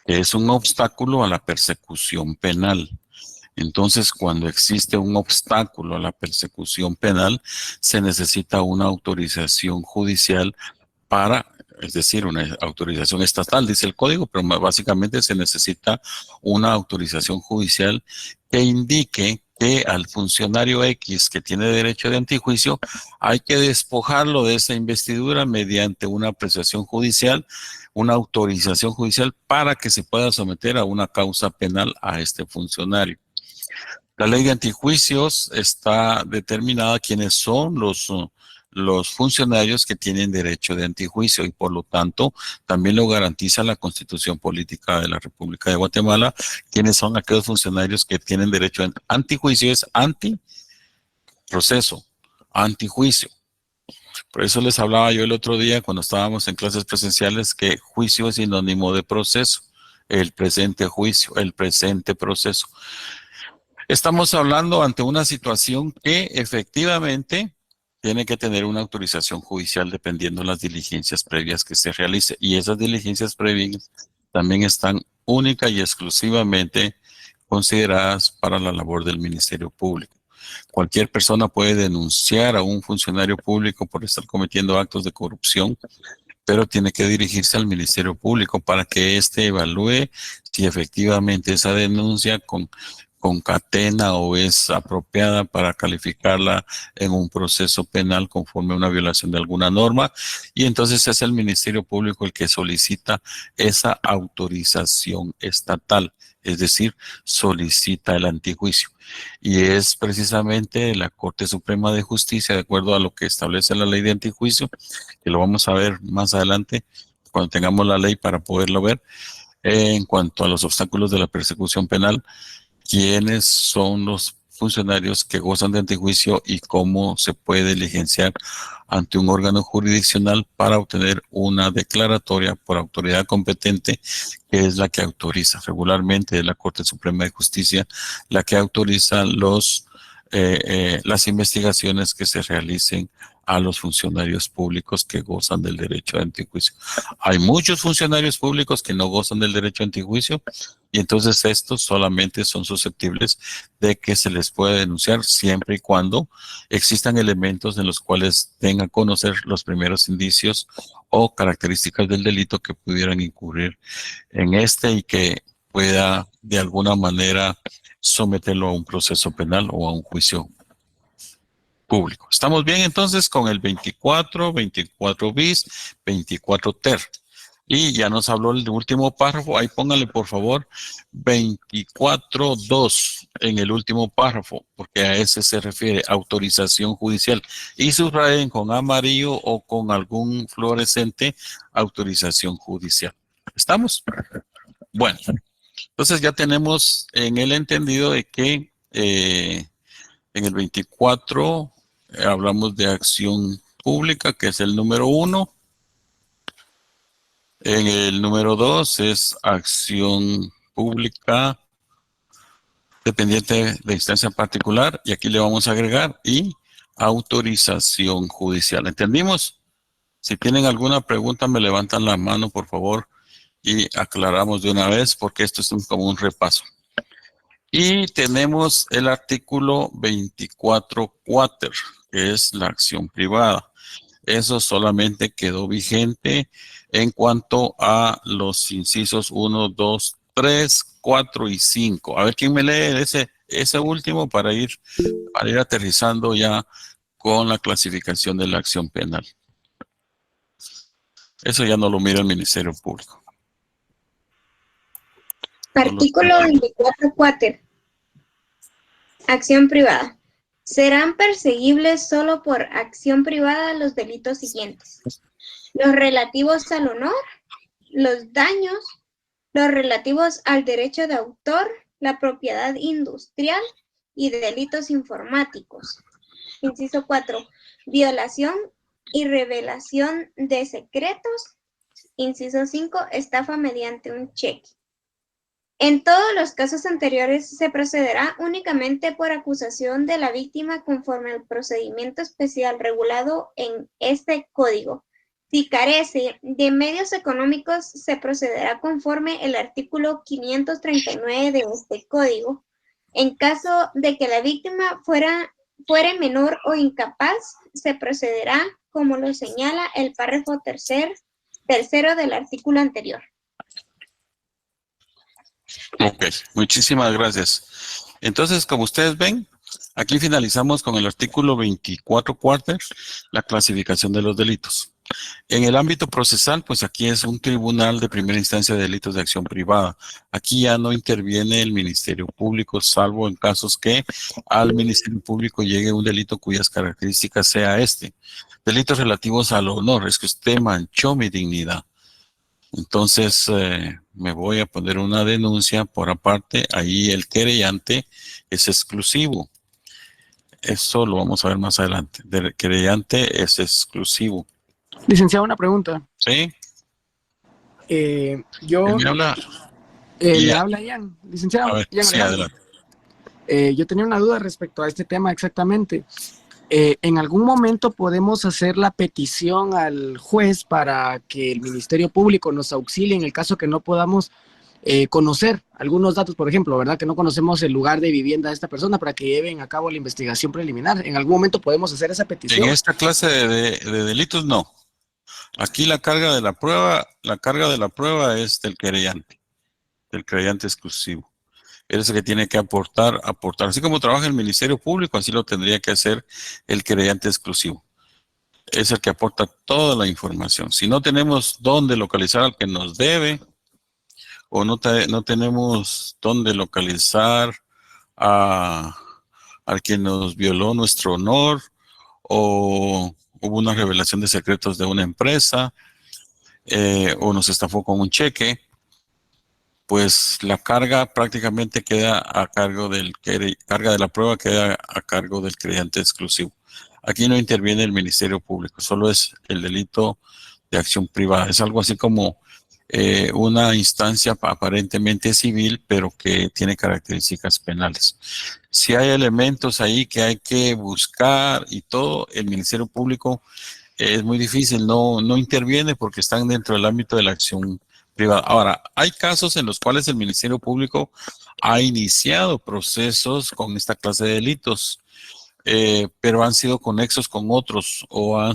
que es un obstáculo a la persecución penal. Entonces, cuando existe un obstáculo a la persecución penal, se necesita una autorización judicial para es decir, una autorización estatal, dice el código, pero básicamente se necesita una autorización judicial que indique que al funcionario X que tiene derecho de antijuicio hay que despojarlo de esa investidura mediante una apreciación judicial, una autorización judicial para que se pueda someter a una causa penal a este funcionario. La ley de antijuicios está determinada quiénes son los funcionarios que tienen derecho de antijuicio y por lo tanto también lo garantiza la Constitución Política de la República de Guatemala, quiénes son aquellos funcionarios que tienen derecho a antijuicio, es antiproceso, antijuicio. Por eso les hablaba yo el otro día cuando estábamos en clases presenciales que juicio es sinónimo de proceso, el presente juicio, el presente proceso. Estamos hablando ante una situación que efectivamente tiene que tener una autorización judicial dependiendo de las diligencias previas que se realice. Y esas diligencias previas también están única y exclusivamente consideradas para la labor del Ministerio Público. Cualquier persona puede denunciar a un funcionario público por estar cometiendo actos de corrupción, pero tiene que dirigirse al Ministerio Público para que éste evalúe si efectivamente esa denuncia concatena o es apropiada para calificarla en un proceso penal conforme a una violación de alguna norma, y entonces es el Ministerio Público el que solicita esa autorización estatal, es decir, solicita el antijuicio. Y es precisamente la Corte Suprema de Justicia, de acuerdo a lo que establece la ley de antijuicio, que lo vamos a ver más adelante cuando tengamos la ley para poderlo ver, en cuanto a los obstáculos de la persecución penal, quiénes son los funcionarios que gozan de antijuicio y cómo se puede diligenciar ante un órgano jurisdiccional para obtener una declaratoria por autoridad competente, que es la que autoriza regularmente, es la Corte Suprema de Justicia, la que autoriza las investigaciones que se realicen a los funcionarios públicos que gozan del derecho de antijuicio. Hay muchos funcionarios públicos que no gozan del derecho de antijuicio y entonces estos solamente son susceptibles de que se les pueda denunciar siempre y cuando existan elementos en los cuales tengan a conocer los primeros indicios o características del delito que pudieran incurrir en este y que pueda de alguna manera someterlo a un proceso penal o a un juicio público. Estamos bien entonces con el 24, 24 bis, 24 ter. Y ya nos habló el último párrafo. Ahí póngale por favor 24.2 en el último párrafo, porque a ese se refiere autorización judicial. Y subrayen con amarillo o con algún fluorescente autorización judicial. ¿Estamos? Bueno, entonces ya tenemos en el entendido de que en el 24 hablamos de acción pública, que es el número 1. En el número 2 es acción pública dependiente de instancia particular. Y aquí le vamos a agregar y autorización judicial. ¿Entendimos? Si tienen alguna pregunta, me levantan la mano, por favor, y aclaramos de una vez, porque esto es como un repaso. Y tenemos el artículo 24 quater, que es la acción privada. Eso solamente quedó vigente en cuanto a los incisos 1, 2, 3, 4 y 5. A ver quién me lee ese último para ir aterrizando ya con la clasificación de la acción penal. Eso ya no lo mira el Ministerio Público. Artículo 24 quater. Acción privada. Serán perseguibles solo por acción privada los delitos siguientes: los relativos al honor, los daños, los relativos al derecho de autor, la propiedad industrial y delitos informáticos. Inciso 4. Violación y revelación de secretos. Inciso 5. Estafa mediante un cheque. En todos los casos anteriores se procederá únicamente por acusación de la víctima conforme al procedimiento especial regulado en este código. Si carece de medios económicos, se procederá conforme el artículo 539 de este código. En caso de que la víctima fuere menor o incapaz, se procederá como lo señala el párrafo tercer tercero del artículo anterior. Ok, muchísimas gracias. Entonces, como ustedes ven, aquí finalizamos con el artículo 24 cuarter, la clasificación de los delitos. En el ámbito procesal, pues aquí es un tribunal de primera instancia de delitos de acción privada. Aquí ya no interviene el Ministerio Público, salvo en casos que al Ministerio Público llegue un delito cuyas características sea este. Delitos relativos al honor, es que usted manchó mi dignidad. Entonces, me voy a poner una denuncia por aparte. Ahí el querellante es exclusivo. Eso lo vamos a ver más adelante. El querellante es exclusivo. Licenciado, una pregunta. ¿Sí? Yo ¿Quién me habla? le Ian. habla Ian, licenciado A ver, Ian sí, Alejandro. adelante. Yo tenía una duda respecto a este tema exactamente. ¿En algún momento podemos hacer la petición al juez para que el Ministerio Público nos auxilie en el caso que no podamos conocer algunos datos, por ejemplo, ¿verdad? Que no conocemos el lugar de vivienda de esta persona para que lleven a cabo la investigación preliminar? ¿En algún momento podemos hacer esa En petición? esta clase de delitos, no. Aquí la carga de la prueba es del querellante exclusivo. Él es el que tiene que aportar. Así como trabaja el Ministerio Público, así lo tendría que hacer el querellante exclusivo. Es el que aporta toda la información. Si no tenemos dónde localizar al que nos debe, o no tenemos dónde localizar al que nos violó nuestro honor, o hubo una revelación de secretos de una empresa, o nos estafó con un cheque, pues la carga prácticamente queda a cargo carga de la prueba queda a cargo del querellante exclusivo. Aquí no interviene el Ministerio Público, solo es el delito de acción privada. Es algo así como una instancia aparentemente civil, pero que tiene características penales. Si hay elementos ahí que hay que buscar y todo, el Ministerio Público es muy difícil, no interviene porque están dentro del ámbito de la acción privada. Ahora, hay casos en los cuales el Ministerio Público ha iniciado procesos con esta clase de delitos, pero han sido conexos con otros o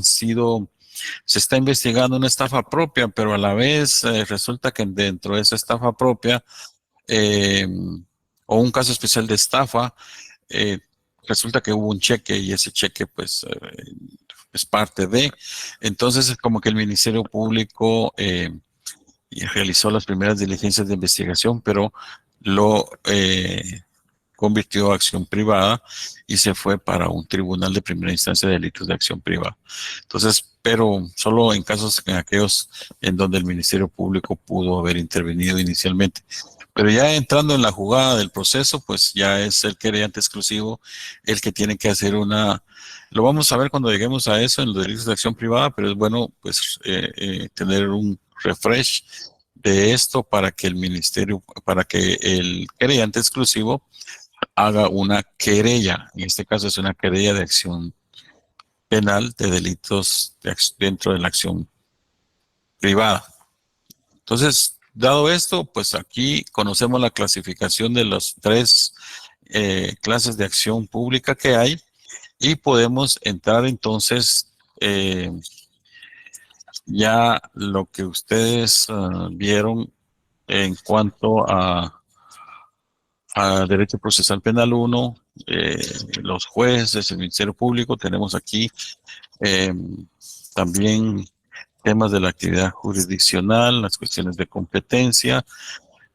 se está investigando una estafa propia, pero a la vez resulta que dentro de esa estafa propia eh, o un caso especial de estafa, eh, resulta que hubo un cheque y ese cheque pues es parte de. Entonces es como que el Ministerio Público realizó las primeras diligencias de investigación, pero lo convirtió a acción privada y se fue para un tribunal de primera instancia de delitos de acción privada. Entonces, pero solo en casos en aquellos en donde el Ministerio Público pudo haber intervenido inicialmente. Pero ya entrando en la jugada del proceso, pues ya es el querellante exclusivo el que tiene que hacer lo vamos a ver cuando lleguemos a eso en los delitos de acción privada, pero es bueno pues tener un refresh de esto para que para que el querellante exclusivo haga una querella. En este caso es una querella de acción penal de delitos dentro de la acción privada. Entonces, dado esto, pues aquí conocemos la clasificación de las tres clases de acción pública que hay y podemos entrar entonces ya lo que ustedes vieron en cuanto a Derecho Procesal Penal 1, los jueces, el Ministerio Público, tenemos aquí también temas de la actividad jurisdiccional, las cuestiones de competencia,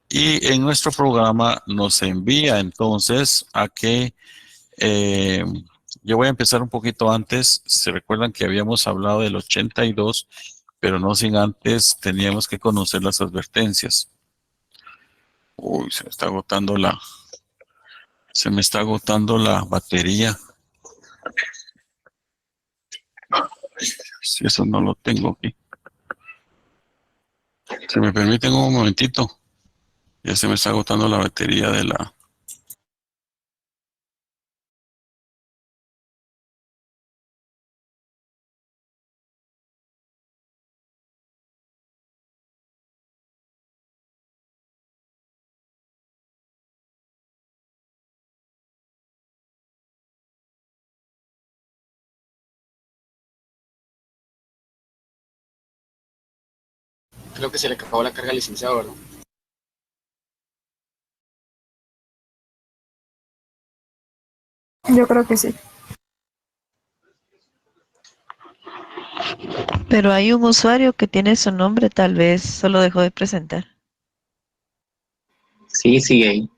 y en nuestro programa nos envía entonces a que yo voy a empezar un poquito antes. Se recuerdan que habíamos hablado del 82, pero no sin antes teníamos que conocer las advertencias. Uy, se me está agotando la batería. Si eso no lo tengo aquí. Se me permiten un momentito. Ya se me está agotando la batería de la Creo que se le acabó la carga al licenciado, ¿verdad? Yo creo que sí. Pero hay un usuario que tiene su nombre, tal vez solo dejó de presentar. Sí, sigue ahí.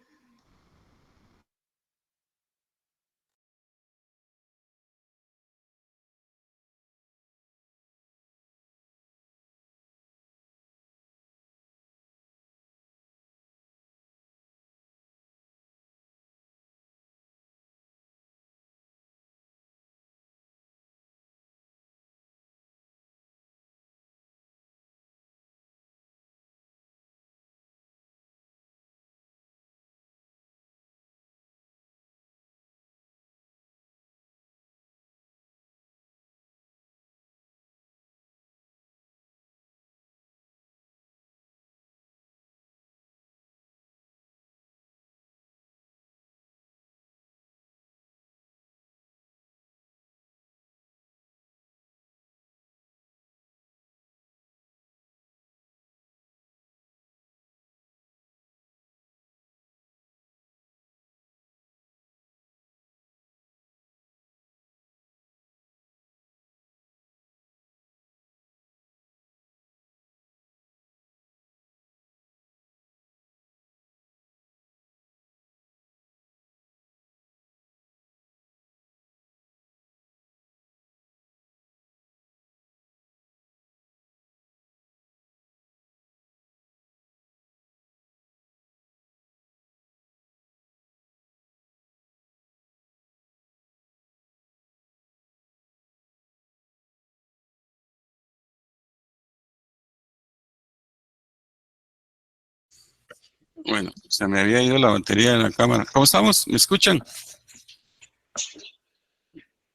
Bueno, se me había ido la batería de la cámara. ¿Cómo estamos? ¿Me escuchan?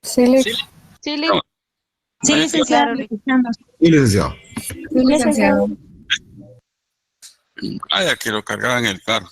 Sí, Lic. Sí, Lic. Sí, Vaya, licenciado, claro, le escuchamos. Sí, licenciado. Sí, licenciado. ya que lo cargaba en el carro.